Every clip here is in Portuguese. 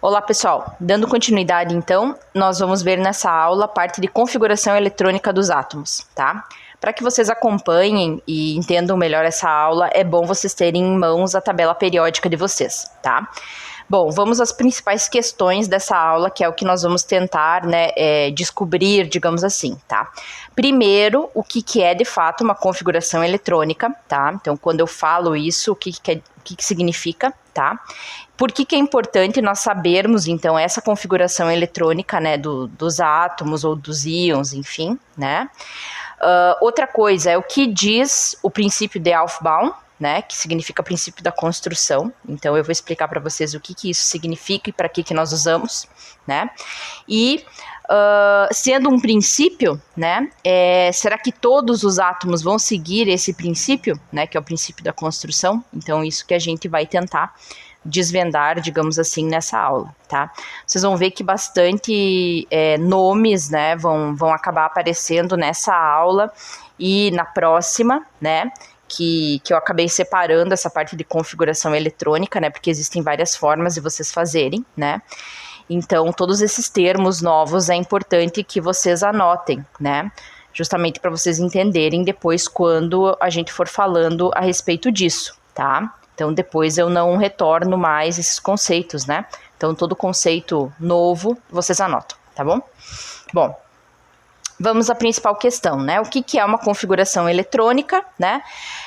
Olá pessoal, dando continuidade então, nós vamos ver nessa aula a parte de configuração eletrônica dos átomos, tá? Para que vocês acompanhem e entendam melhor essa aula, é bom vocês terem em mãos a tabela periódica de vocês, tá? Bom, vamos às principais questões dessa aula, que é o que nós vamos tentar, descobrir, digamos assim, tá? Primeiro, o que é de fato uma configuração eletrônica, tá? Então, quando eu falo isso, o que significa, tá? Por que é importante nós sabermos, então, essa configuração eletrônica, né, dos átomos ou dos íons, enfim, né? Outra coisa é o que diz o princípio de Aufbau, né, que significa princípio da construção. Então, eu vou explicar para vocês o que isso significa e para que nós usamos, né? E, sendo um princípio, né, será que todos os átomos vão seguir esse princípio, né, que é o princípio da construção? Então, isso que a gente vai tentar desvendar, digamos assim, nessa aula, tá? Vocês vão ver que bastante nomes, né, vão acabar aparecendo nessa aula e na próxima, né, que eu acabei separando essa parte de configuração eletrônica, né, porque existem várias formas de vocês fazerem, né? Então, todos esses termos novos é importante que vocês anotem, né? Justamente para vocês entenderem depois quando a gente for falando a respeito disso, tá? Então, depois eu não retorno mais esses conceitos, né? Então, todo conceito novo vocês anotam, tá bom? Bom, vamos à principal questão, né? O que é uma configuração eletrônica, né?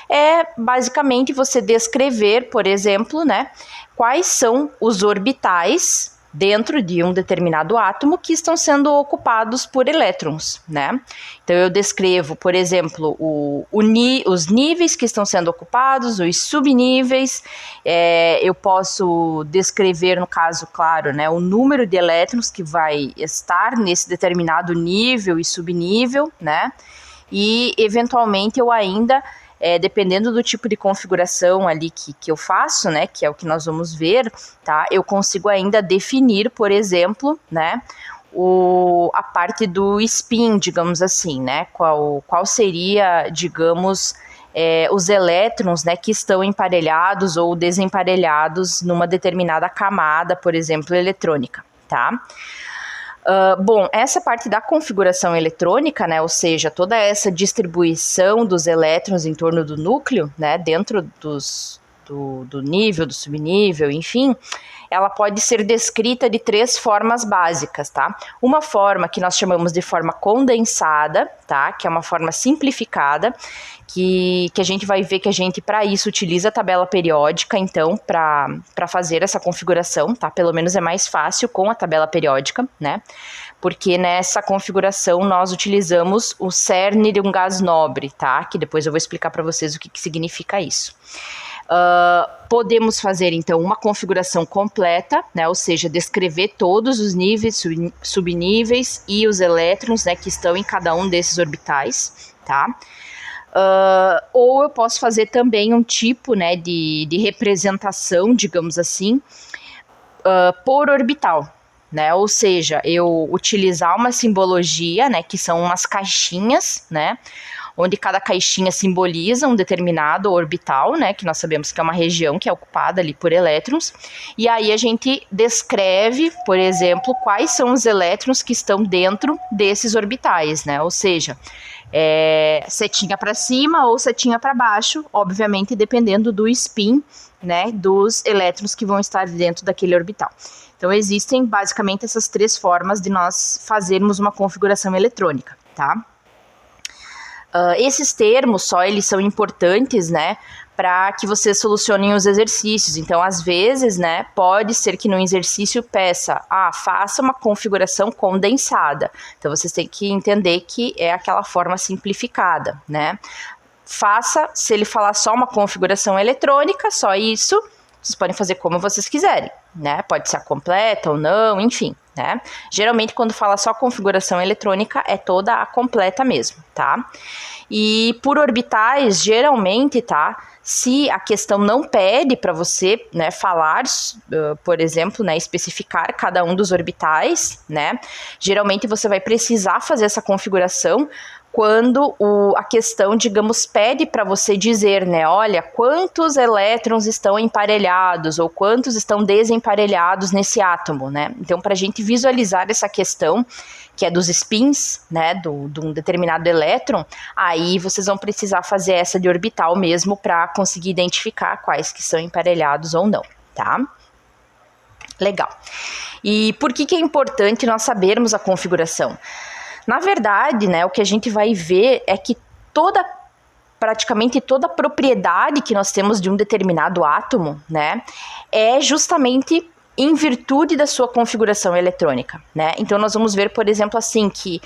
É basicamente você descrever, por exemplo, né, quais são os orbitais dentro de um determinado átomo que estão sendo ocupados por elétrons, né? Então, eu descrevo, por exemplo, os níveis que estão sendo ocupados, os subníveis, eu posso descrever, no caso, claro, né, o número de elétrons que vai estar nesse determinado nível e subnível, né? E, eventualmente, eu ainda dependendo do tipo de configuração ali que eu faço, né, que é o que nós vamos ver, tá, eu consigo ainda definir, por exemplo, né, a parte do spin, digamos assim, né, qual seria, digamos, os elétrons, né, que estão emparelhados ou desemparelhados numa determinada camada, por exemplo, eletrônica, tá? Bom, essa parte da configuração eletrônica, né, ou seja, toda essa distribuição dos elétrons em torno do núcleo, né, dentro do nível, do subnível, enfim, ela pode ser descrita de 3 formas básicas, tá? Uma forma que nós chamamos de forma condensada, tá? Que é uma forma simplificada, que a gente vai ver que a gente, para isso, utiliza a tabela periódica, então, para fazer essa configuração, tá? Pelo menos é mais fácil com a tabela periódica, né? Porque nessa configuração nós utilizamos o cerne de um gás nobre, tá? Que depois eu vou explicar para vocês o que significa isso. Podemos fazer, então, uma configuração completa, né, ou seja, descrever todos os níveis, subníveis e os elétrons, né, que estão em cada um desses orbitais, tá? Ou eu posso fazer também um tipo, né, de representação, digamos assim, por orbital, né, ou seja, eu utilizar uma simbologia, né, que são umas caixinhas, né, onde cada caixinha simboliza um determinado orbital, né, que nós sabemos que é uma região que é ocupada ali por elétrons, e aí a gente descreve, por exemplo, quais são os elétrons que estão dentro desses orbitais, né, ou seja, setinha para cima ou setinha para baixo, obviamente dependendo do spin, né, dos elétrons que vão estar dentro daquele orbital. Então, existem basicamente essas 3 formas de nós fazermos uma configuração eletrônica, tá? Esses termos só, eles são importantes, né, para que vocês solucionem os exercícios. Então, às vezes, né, pode ser que no exercício peça, faça uma configuração condensada. Então, vocês têm que entender que é aquela forma simplificada, né. Faça, se ele falar só uma configuração eletrônica, só isso, vocês podem fazer como vocês quiserem, né, pode ser a completa ou não, enfim, né. Geralmente, quando fala só configuração eletrônica, é toda a completa mesmo, tá? E por orbitais, geralmente, tá, se a questão não pede para você, né, falar, por exemplo, né, especificar cada um dos orbitais, né, geralmente você vai precisar fazer essa configuração quando a questão, digamos, pede para você dizer, né, olha, quantos elétrons estão emparelhados ou quantos estão desemparelhados nesse átomo, né? Então, para a gente visualizar essa questão, que é dos spins, né, de um determinado elétron, aí vocês vão precisar fazer essa de orbital mesmo para conseguir identificar quais que são emparelhados ou não, tá? Legal. E por que é importante nós sabermos a configuração? Na verdade, né, o que a gente vai ver é que praticamente toda a propriedade que nós temos de um determinado átomo, né, é justamente em virtude da sua configuração eletrônica, né? Então nós vamos ver, por exemplo, assim, que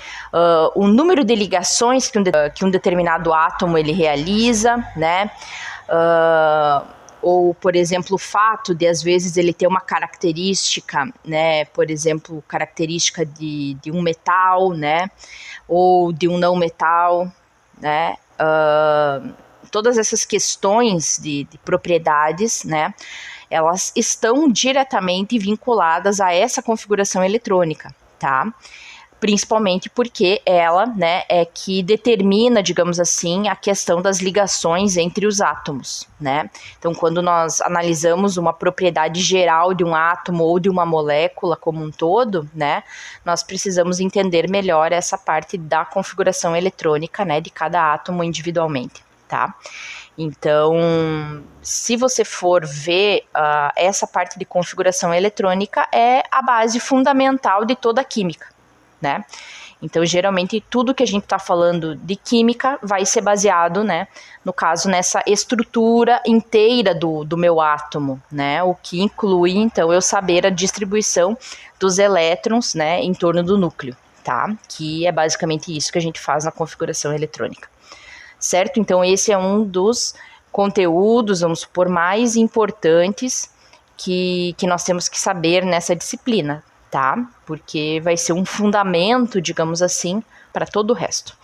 o número de ligações que um determinado átomo ele realiza, né? Ou, por exemplo, o fato de, às vezes, ele ter uma característica, né, por exemplo, característica de um metal, né, ou de um não metal, né, todas essas questões de propriedades, né, elas estão diretamente vinculadas a essa configuração eletrônica, tá? Principalmente porque ela, né, é que determina, digamos assim, a questão das ligações entre os átomos, né? Então, quando nós analisamos uma propriedade geral de um átomo ou de uma molécula como um todo, né, nós precisamos entender melhor essa parte da configuração eletrônica, né, de cada átomo individualmente, tá? Então, se você for ver, essa parte de configuração eletrônica é a base fundamental de toda a química, né? Então, geralmente, tudo que a gente está falando de química vai ser baseado, né, no caso, nessa estrutura inteira do meu átomo, né, o que inclui, então, eu saber a distribuição dos elétrons, né, em torno do núcleo, tá? Que é basicamente isso que a gente faz na configuração eletrônica. Certo? Então, esse é um dos conteúdos, vamos supor, mais importantes que nós temos que saber nessa disciplina, tá? Porque vai ser um fundamento, digamos assim, para todo o resto.